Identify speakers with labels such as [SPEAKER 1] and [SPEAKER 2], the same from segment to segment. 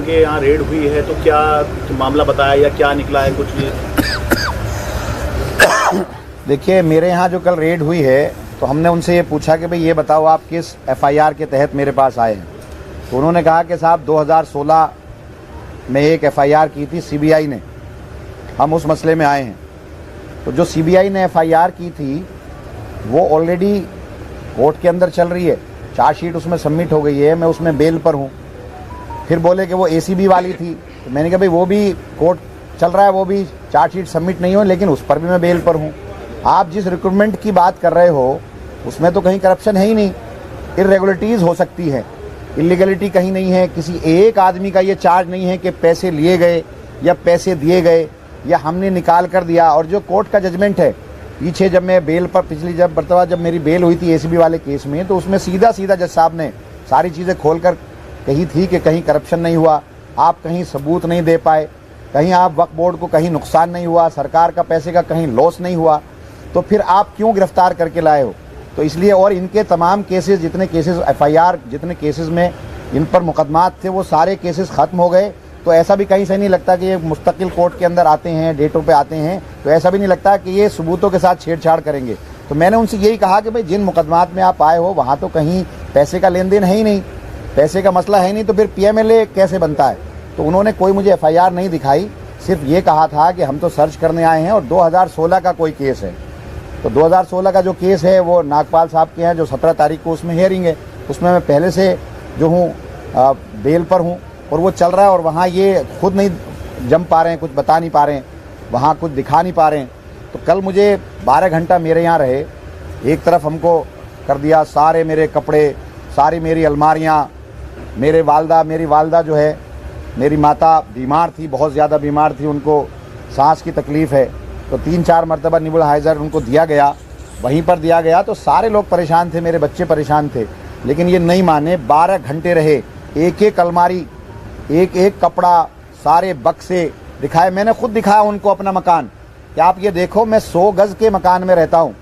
[SPEAKER 1] इनके यहाँ रेड हुई है, तो क्या मामला बताया या क्या निकला है कुछ?
[SPEAKER 2] देखिए, मेरे यहाँ जो कल रेड हुई है तो हमने उनसे ये पूछा कि भाई ये बताओ आप किस एफआईआर के तहत मेरे पास आए हैं। तो उन्होंने कहा कि साहब 2016 में एक एफआईआर की थी सीबीआई ने, हम उस मसले में आए हैं। तो जो सीबीआई ने एफआईआर की थी वो ऑलरेडी कोर्ट के अंदर चल रही है, चार्जशीट उसमें सबमिट हो गई है, मैं उसमें बेल पर हूँ। फिर बोले कि वो एसीबी वाली थी, तो मैंने कहा भाई वो भी कोर्ट चल रहा है, वो भी चार्जशीट सबमिट नहीं हो, लेकिन उस पर भी मैं बेल पर हूँ। आप जिस रिक्रूटमेंट की बात कर रहे हो उसमें तो कहीं करप्शन है ही नहीं, इरेगुलरिटीज़ हो सकती है, इलीगलिटी कहीं नहीं है। किसी एक आदमी का ये चार्ज नहीं है कि पैसे लिए गए या पैसे दिए गए या हमने निकाल कर दिया। और जो कोर्ट का जजमेंट है, पीछे जब मैं बेल पर जब मेरी बेल हुई थी एसीबी वाले केस में, तो उसमें सीधा जज साहब ने सारी चीज़ें खोल कर कही थी कि कहीं करप्शन नहीं हुआ, आप कहीं सबूत नहीं दे पाए, कहीं आप वक्फ बोर्ड को कहीं नुकसान नहीं हुआ, सरकार का पैसे का कहीं लॉस नहीं हुआ, तो फिर आप क्यों गिरफ्तार करके लाए हो? तो इसलिए, और इनके तमाम केसेस, जितने केसेस एफआईआर, जितने केसेस में इन पर मुकदमात थे, वो सारे केसेस ख़त्म हो गए। तो ऐसा भी कहीं से नहीं लगता कि ये मुस्तकिल कोर्ट के अंदर आते हैं, डेटों पे आते हैं, तो ऐसा भी नहीं लगता कि ये सबूतों के साथ छेड़छाड़ करेंगे। तो मैंने उनसे यही कहा कि भाई जिन मुकदमात में आप आए हो वहाँ तो कहीं पैसे का लेन देन है ही नहीं, पैसे का मसला है नहीं, तो फिर पीएमएलए कैसे बनता है? तो उन्होंने कोई मुझे एफआईआर नहीं दिखाई, सिर्फ ये कहा था कि हम तो सर्च करने आए हैं और 2016 का कोई केस है। तो 2016 का जो केस है वो नागपाल साहब के हैं, जो 17 तारीख को उसमें हियरिंग है, उसमें मैं पहले से जो हूँ बेल पर हूँ और वो चल रहा है। और वहाँ ये खुद नहीं जम पा रहे हैं, कुछ बता नहीं पा रहे हैं, वहाँ कुछ दिखा नहीं पा रहे हैं। तो कल मुझे 12 घंटा मेरे यहाँ रहे, एक तरफ हमको कर दिया, सारे मेरे कपड़े, सारी मेरी अलमारियाँ, मेरी वालदा जो है, मेरी माता बीमार थी, बहुत ज़्यादा बीमार थी, उनको सांस की तकलीफ़ है, तो 3-4 मरतबा नेबुलाइज़र उनको दिया गया, वहीं पर दिया गया। तो सारे लोग परेशान थे, मेरे बच्चे परेशान थे, लेकिन ये नहीं माने। 12 घंटे रहे, एक अलमारी, एक कपड़ा, सारे बक्से दिखाए, मैंने खुद दिखाया उनको अपना मकान कि आप ये देखो, मैं 100 गज़ के मकान में रहता हूँ।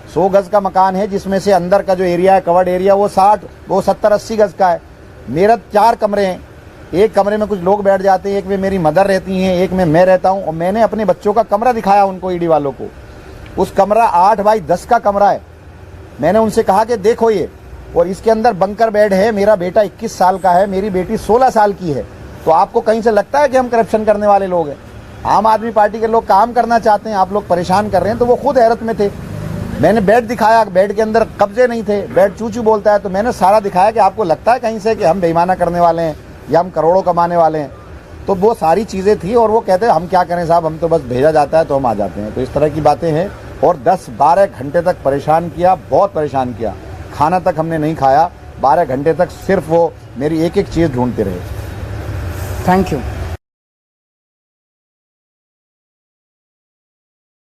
[SPEAKER 2] 100 गज़ का मकान है, जिसमें से अंदर का जो एरिया है, कवर्ड एरिया, वो 70-80 गज़ का है। मेरा 4 कमरे हैं, एक कमरे में कुछ लोग बैठ जाते हैं, एक में मेरी मदर रहती हैं, एक में मैं रहता हूं। और मैंने अपने बच्चों का कमरा दिखाया उनको, ईडी वालों को। उस कमरा 8 बाई 10 का कमरा है। मैंने उनसे कहा कि देखो ये, और इसके अंदर बंकर बेड है, मेरा बेटा 21 साल का है, मेरी बेटी 16 साल की है। तो आपको कहीं से लगता है कि हम करप्शन करने वाले लोग हैं? आम आदमी पार्टी के लोग काम करना चाहते हैं, आप लोग परेशान कर रहे हैं। तो वो खुद हैरत में थे। मैंने बेड दिखाया, बेड के अंदर कब्जे नहीं थे, बेड चू चू बोलता है। तो मैंने सारा दिखाया कि आपको लगता है कहीं से कि हम बेईमाना करने वाले हैं या हम करोड़ों कमाने वाले हैं? तो वो सारी चीज़ें थी। और वो कहते हैं हम क्या करें साहब, हम तो बस भेजा जाता है तो हम आ जाते हैं। तो इस तरह की बातें हैं। और 10-12 घंटे तक परेशान किया, बहुत परेशान किया, खाना तक हमने नहीं खाया। 12 घंटे तक सिर्फ वो मेरी एक चीज़ ढूंढते रहे।
[SPEAKER 3] Thank you.